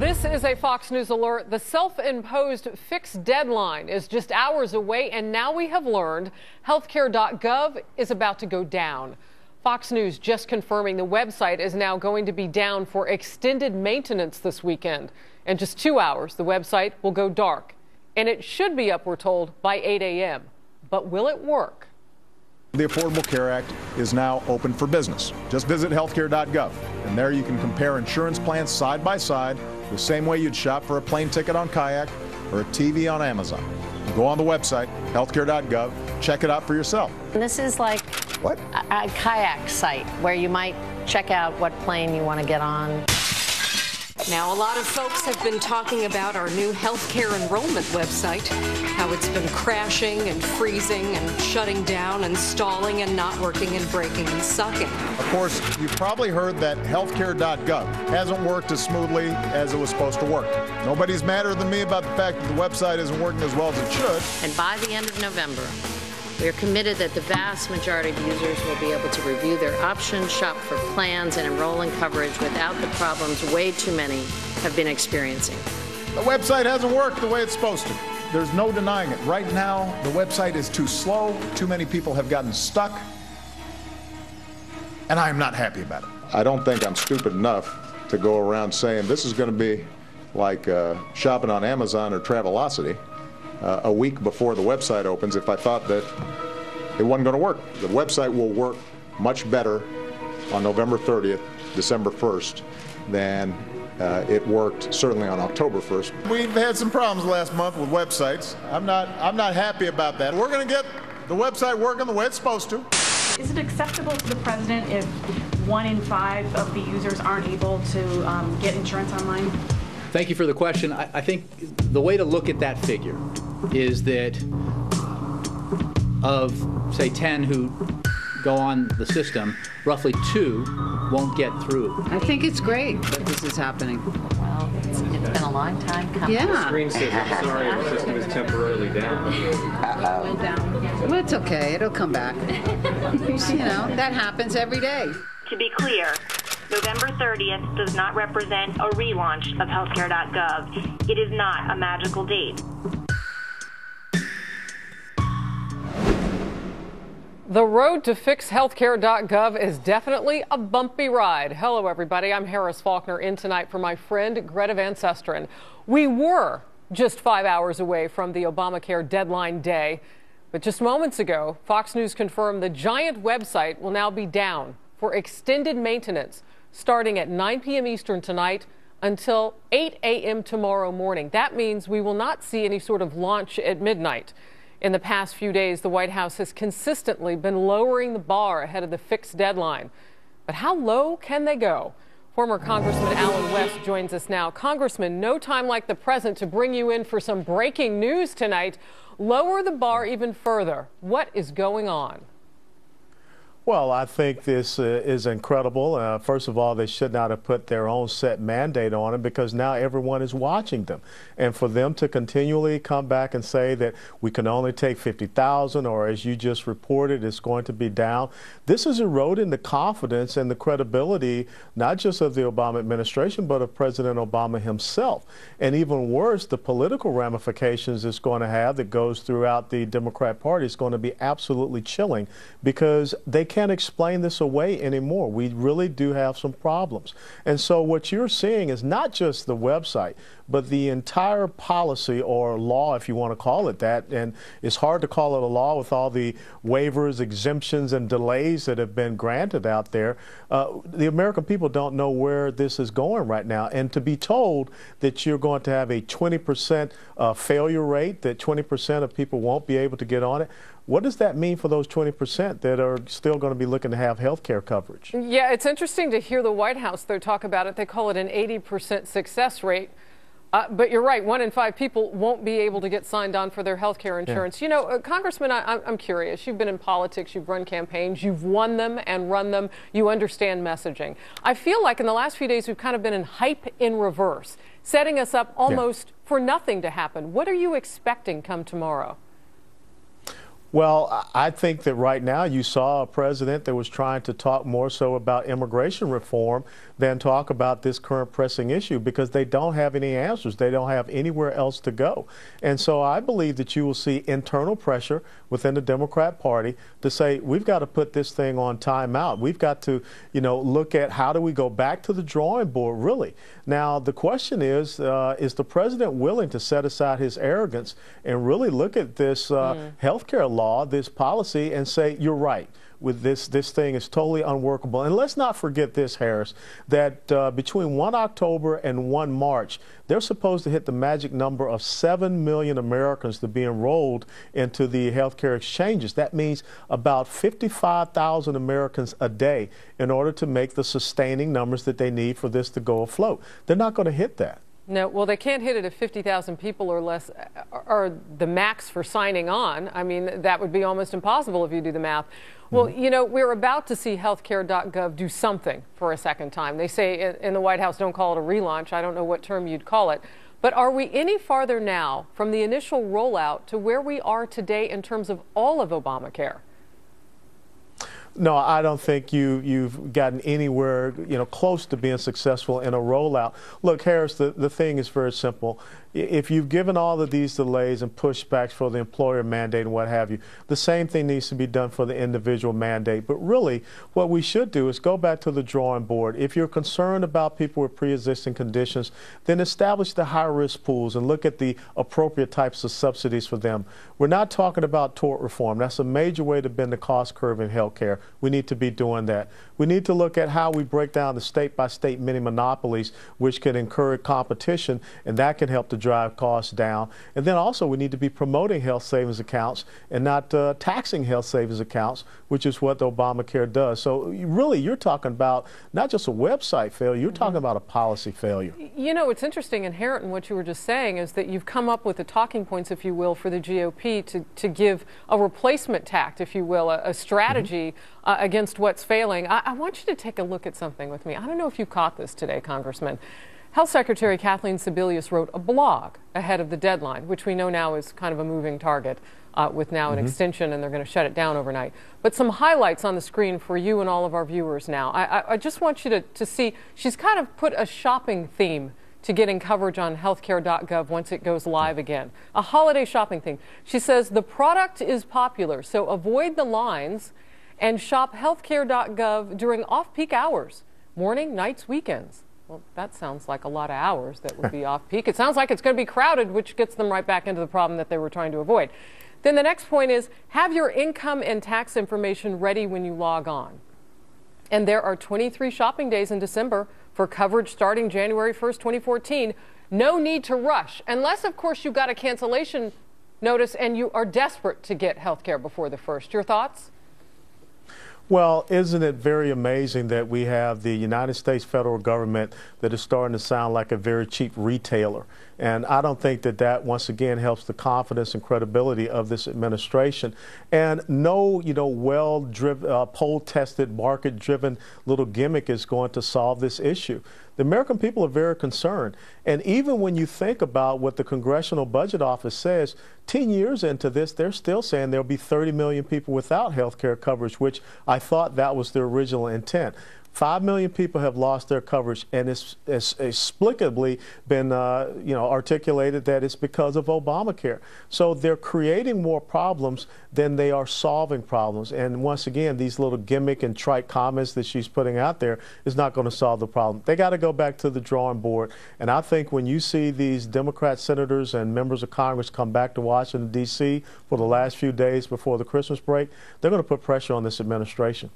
This is a Fox News alert. The self-imposed fixed deadline is just hours away, and now we have learned Healthcare.gov is about to go down. Fox News just confirming the website is now going to be down for extended maintenance this weekend. In just 2 hours, the website will go dark, and it should be up, we're told, by 8 a.m. But will it work? The Affordable Care Act is now open for business. Just visit Healthcare.gov, and there you can compare insurance plans side by side the same way you'd shop for a plane ticket on Kayak or a TV on Amazon. Go on the website, Healthcare.gov, check it out for yourself. This is like what? A Kayak site where you might check out what plane you want to get on. Now, a lot of folks have been talking about our new healthcare enrollment website, how it's been crashing and freezing and shutting down and stalling and not working and breaking and sucking. Of course, you've probably heard that Healthcare.gov hasn't worked as smoothly as it was supposed to work. Nobody's madder than me about the fact that the website isn't working as well as it should. And by the end of November, we are committed that the vast majority of users will be able to review their options, shop for plans, and enroll in coverage without the problems way too many have been experiencing. The website hasn't worked the way it's supposed to. There's no denying it. Right now, the website is too slow. Too many people have gotten stuck. And I am not happy about it. I don't think I'm stupid enough to go around saying this is going to be like shopping on Amazon or Travelocity a week before the website opens if I thought that it wasn't going to work. The website will work much better on November 30th, December 1st than it worked certainly on October 1st. We've had some problems last month with websites. I'm not happy about that. We're going to get the website working the way it's supposed to. Is it acceptable to the president if 1 in 5 of the users aren't able to get insurance online? Thank you for the question. I think the way to look at that figure is that of, say, 10 who go on the system, roughly 2 won't get through. I think it's great that this is happening. Well, it's been a long time coming. Yeah. The screen says, I'm sorry, the system is temporarily down. Went down. Well, it's okay. It'll come back. You know, that happens every day. To be clear, November 30th does not represent a relaunch of Healthcare.gov. It is not a magical date. The road to fix Healthcare.gov is definitely a bumpy ride. Hello, everybody. I'm Harris Faulkner, in tonight for my friend Greta Van Susteren. We were just 5 hours away from the Obamacare deadline day, but just moments ago, Fox News confirmed the giant website will now be down for extended maintenance starting at 9 p.m. Eastern tonight until 8 a.m. tomorrow morning. That means we will not see any sort of launch at midnight. In the past few days, the White House has consistently been lowering the bar ahead of the fixed deadline. But how low can they go? Former Congressman Alan West joins us now. Congressman, no time like the present to bring you in for some breaking news tonight. Lower the bar even further. What is going on? Well, I think this is incredible. First of all, they should not have put their own set mandate on it because now everyone is watching them. And for them to continually come back and say that we can only take 50,000 or as you just reported, it's going to be down, this is eroding the confidence and the credibility not just of the Obama administration but of President Obama himself. And even worse, the political ramifications it's going to have that goes throughout the Democrat Party is going to be absolutely chilling because they can't explain this away anymore. We really do have some problems. And so what you're seeing is not just the website, but the entire policy or law, if you want to call it that. And it's hard to call it a law with all the waivers, exemptions, and delays that have been granted out there. The American people don't know where this is going right now. And to be told that you're going to have a 20% failure rate, that 20% of people won't be able to get on it, what does that mean for those 20% that are still going to be looking to have health care coverage? Yeah, it's interesting to hear the White House, though, talk about it. They call it an 80% success rate. But you're right, 1 in 5 people won't be able to get signed on for their health care insurance. Yeah. You know, Congressman, I'm curious. You've been in politics, you've run campaigns, you've won them and run them. You understand messaging. I feel like in the last few days we've kind of been in hype in reverse, setting us up almost for nothing to happen. What are you expecting come tomorrow? Well, I think that right now you saw a president that was trying to talk more so about immigration reform than talk about this current pressing issue, because they don't have any answers. They don't have anywhere else to go. And so I believe that you will see internal pressure within the Democrat Party to say, we've got to put this thing on timeout. We've got to, look at how do we go back to the drawing board, really. Now, the question is the president willing to set aside his arrogance and really look at this health care law, this policy, and say, you're right. With this thing is totally unworkable. And let's not forget this, Harris, that between 1 October and 1 March, they're supposed to hit the magic number of 7 million Americans to be enrolled into the healthcare exchanges. That means about 55,000 Americans a day in order to make the sustaining numbers that they need for this to go afloat. They're not going to hit that. No, well, they can't hit it if 50,000 people or less are the max for signing on. I mean, that would be almost impossible if you do the math. Well, we're about to see Healthcare.gov do something for a second time. They say in the White House, don't call it a relaunch. I don't know what term you'd call it. But are we any farther now from the initial rollout to where we are today in terms of all of Obamacare? No, I don't think you've gotten anywhere, close to being successful in a rollout. Look, Harris, the thing is very simple. If you've given all of these delays and pushbacks for the employer mandate and what have you, the same thing needs to be done for the individual mandate. But really, what we should do is go back to the drawing board. If you're concerned about people with pre-existing conditions, then establish the high-risk pools and look at the appropriate types of subsidies for them. We're not talking about tort reform. That's a major way to bend the cost curve in healthcare. We need to be doing that. We need to look at how we break down the state-by-state mini monopolies, which can encourage competition, and that can help to drive costs down. And then also we need to be promoting health savings accounts and not taxing health savings accounts, which is what the Obamacare does. So really, you're talking about not just a website failure, you're talking about a policy failure. What's interesting, inherent in what you were just saying, is that you've come up with the talking points, if you will, for the GOP to give a replacement tact, if you will, a strategy against what's failing. I want you to take a look at something with me. I don't know if you caught this today, Congressman. Health Secretary Kathleen Sebelius wrote a blog ahead of the deadline, which we know now is kind of a moving target with now an extension, and they're going to shut it down overnight. But some highlights on the screen for you and all of our viewers now. I just want you to see, she's kind of put a shopping theme to getting coverage on Healthcare.gov once it goes live again. A holiday shopping theme. She says the product is popular, so avoid the lines and shop Healthcare.gov during off-peak hours, morning, nights, weekends. Well, that sounds like a lot of hours that would be off-peak. It sounds like it's going to be crowded, which gets them right back into the problem that they were trying to avoid. Then the next point is, have your income and tax information ready when you log on. And there are 23 shopping days in December for coverage starting January 1st, 2014. No need to rush, unless, of course, you got a cancellation notice and you are desperate to get health care before the 1st. Your thoughts? Well, isn't it very amazing that we have the United States federal government that is starting to sound like a very cheap retailer? And I don't think that once again, helps the confidence and credibility of this administration. And no, well-driven, poll-tested, market-driven little gimmick is going to solve this issue. The American people are very concerned. And even when you think about what the Congressional Budget Office says, 10 years into this, they're still saying there'll be 30 million people without health care coverage, which I thought that was the original intent. 5 million people have lost their coverage, and it's explicably been articulated that it's because of Obamacare. So they're creating more problems than they are solving problems. And once again, these little gimmick and trite comments that she's putting out there is not going to solve the problem. They got to go back to the drawing board. And I think when you see these Democrat senators and members of Congress come back to Washington, D.C. for the last few days before the Christmas break, they're going to put pressure on this administration.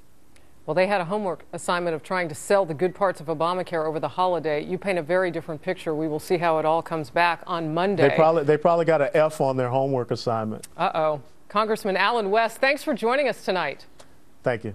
Well, they had a homework assignment of trying to sell the good parts of Obamacare over the holiday. You paint a very different picture. We will see how it all comes back on Monday. They probably got an F on their homework assignment. Uh-oh. Congressman Alan West, thanks for joining us tonight. Thank you.